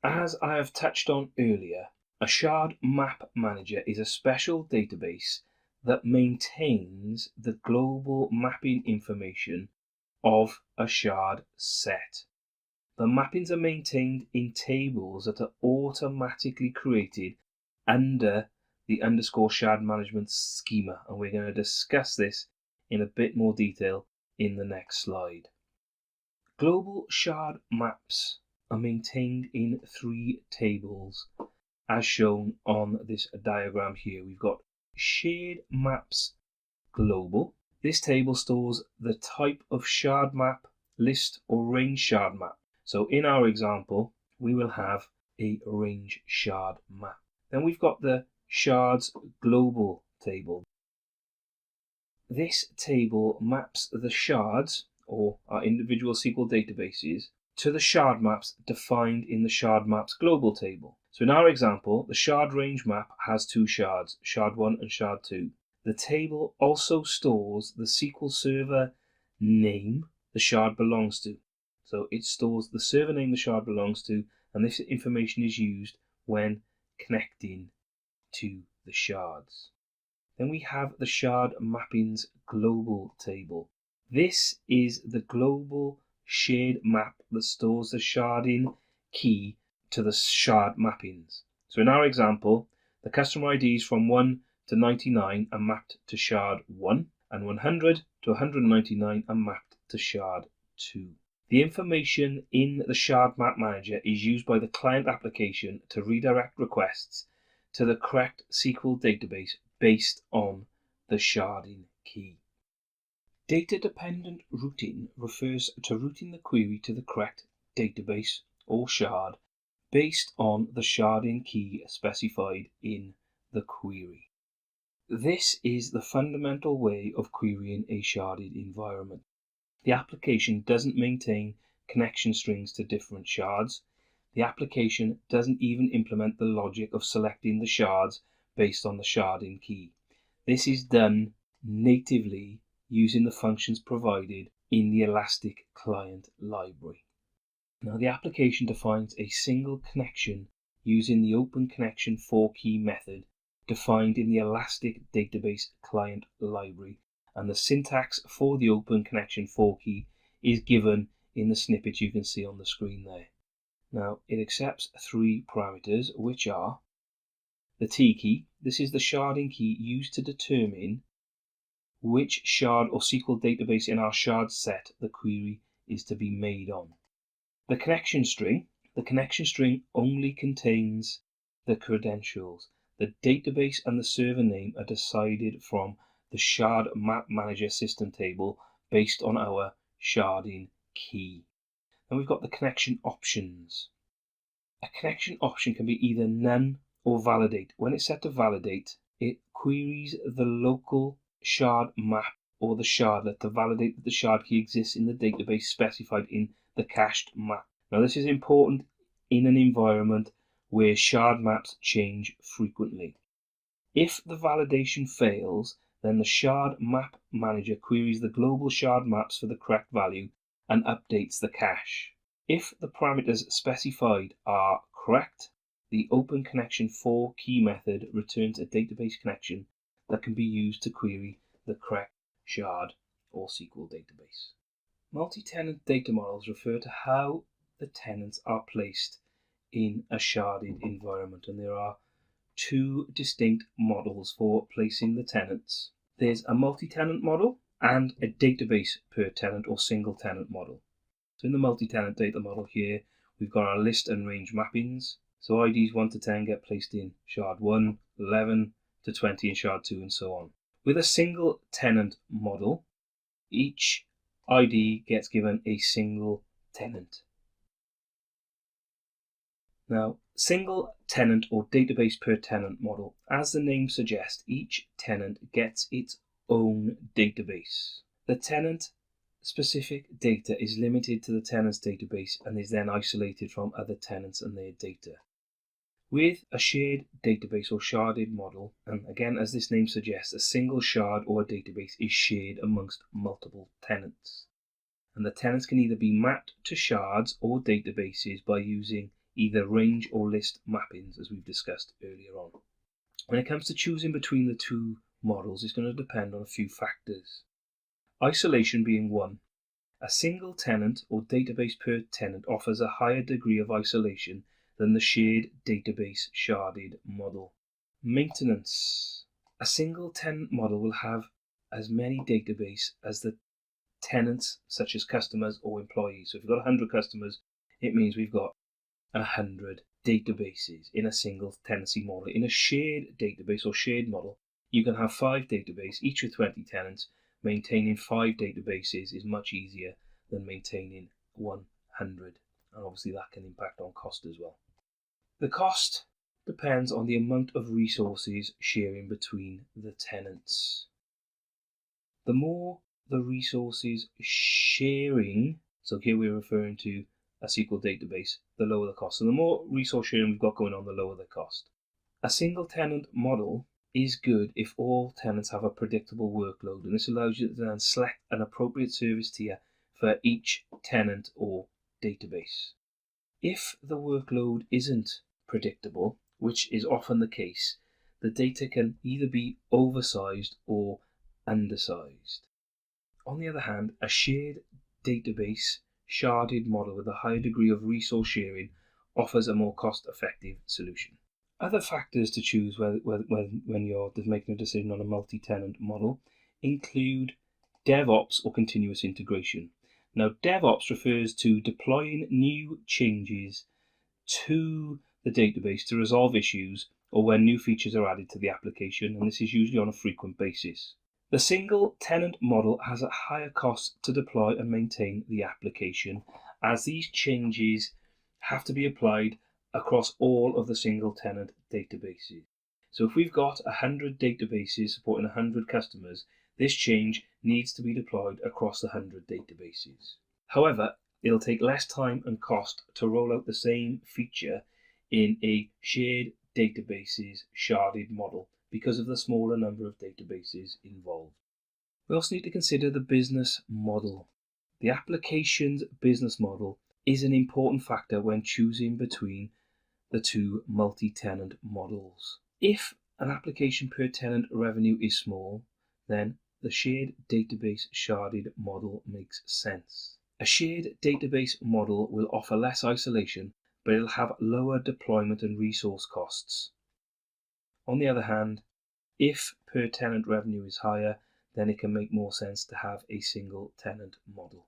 As I have touched on earlier, a shard map manager is a special database that maintains the global mapping information of a shard set. The mappings are maintained in tables that are automatically created under the underscore shard management schema, and we're going to discuss this in a bit more detail in the next slide. Global shard maps are maintained in 3 tables as shown on this diagram here. We've got shared maps global. This table stores the type of shard map, list or range shard map. So in our example, we will have a range shard map. Then we've got the shards global table. This table maps the shards, or our individual SQL databases, to the shard maps defined in the shard maps global table. So in our example, the shard range map has 2 shards, shard 1 and shard 2. The table also stores the SQL server name the shard belongs to. So it stores the server name the shard belongs to, and this information is used when connecting to the shards. Then we have the shard mappings global table. This is the global shared map that stores the sharding key to the shard mappings. So in our example, the customer IDs from 1 to 99 are mapped to shard 1, and 100 to 199 are mapped to shard 2. The information in the shard map manager is used by the client application to redirect requests to the correct SQL database based on the sharding key. Data-dependent routing refers to routing the query to the correct database or shard based on the sharding key specified in the query. This is the fundamental way of querying a sharded environment. The application doesn't maintain connection strings to different shards. The application doesn't even implement the logic of selecting the shards based on the sharding key. This is done natively using the functions provided in the Elastic Client Library. Now the application defines a single connection using the Open Connection for key method defined in the Elastic Database Client Library, and the syntax for the Open Connection for key is given in the snippet you can see on the screen there. Now it accepts 3 parameters, which are the T key. This is the sharding key used to determine which shard or SQL database in our shard set the query is to be made on. The connection string. The connection string only contains the credentials. The database and the server name are decided from the shard map manager system table based on our sharding key. Then we've got the connection options. A connection option can be either none or validate. When it's set to validate, it queries the local shard map or the shardlet to validate that the shard key exists in the database specified in the cached map. Now this is important in an environment where shard maps change frequently. If the validation fails, then the shard map manager queries the global shard maps for the correct value and updates the cache. If the parameters specified are correct, the Open Connection for key method returns a database connection that can be used to query the correct shard or SQL database. Multi-tenant data models refer to how the tenants are placed in a sharded environment, and there are 2 distinct models for placing the tenants. There's a multi-tenant model and a database per tenant or single tenant model. So in the multi-tenant data model here, we've got our list and range mappings. So IDs 1 to 10 get placed in shard 1, 11 to 20 in shard 2, and so on. With a single tenant model, each ID gets given a single tenant. Now, single tenant or database per tenant model, as the name suggests, each tenant gets its own database. The tenant specific data is limited to the tenant's database and is then isolated from other tenants and their data. With a shared database or sharded model, and again as this name suggests, a single shard or a database is shared amongst multiple tenants. And the tenants can either be mapped to shards or databases by using either range or list mappings, as we've discussed earlier on. When it comes to choosing between the two models, it's going to depend on a few factors. Isolation being one. A single tenant or database per tenant offers a higher degree of isolation than the shared database sharded model. Maintenance. A single tenant model will have as many database as the tenants, such as customers or employees. So if we've got 100 customers, it means we've got 100 databases in a single tenancy model. In a shared database or shared model, you can have 5 databases, each with 20 tenants. Maintaining 5 databases is much easier than maintaining 100, and obviously that can impact on cost as well. The cost depends on the amount of resources sharing between the tenants. The more the resources sharing, so here we're referring to a SQL database, the lower the cost. So the more resource sharing we've got going on, the lower the cost. A single tenant model is good if all tenants have a predictable workload, and this allows you to then select an appropriate service tier for each tenant or database. If the workload isn't predictable, which is often the case, the data can either be oversized or undersized. On the other hand, a shared database sharded model with a higher degree of resource sharing offers a more cost-effective solution. Other factors to choose when you're making a decision on a multi-tenant model include DevOps or continuous integration. Now, DevOps refers to deploying new changes to the database to resolve issues or when new features are added to the application, and this is usually on a frequent basis. The single tenant model has a higher cost to deploy and maintain the application, as these changes have to be applied across all of the single tenant databases. So if we've got 100 databases supporting 100 customers, this change needs to be deployed across the 100 databases. However, it'll take less time and cost to roll out the same feature in a shared databases sharded model because of the smaller number of databases involved. We also need to consider the business model. The application's business model is an important factor when choosing between the two multi-tenant models. If an application per tenant revenue is small, then the shared database sharded model makes sense. A shared database model will offer less isolation, but it'll have lower deployment and resource costs. On the other hand, if per tenant revenue is higher, then it can make more sense to have a single tenant model.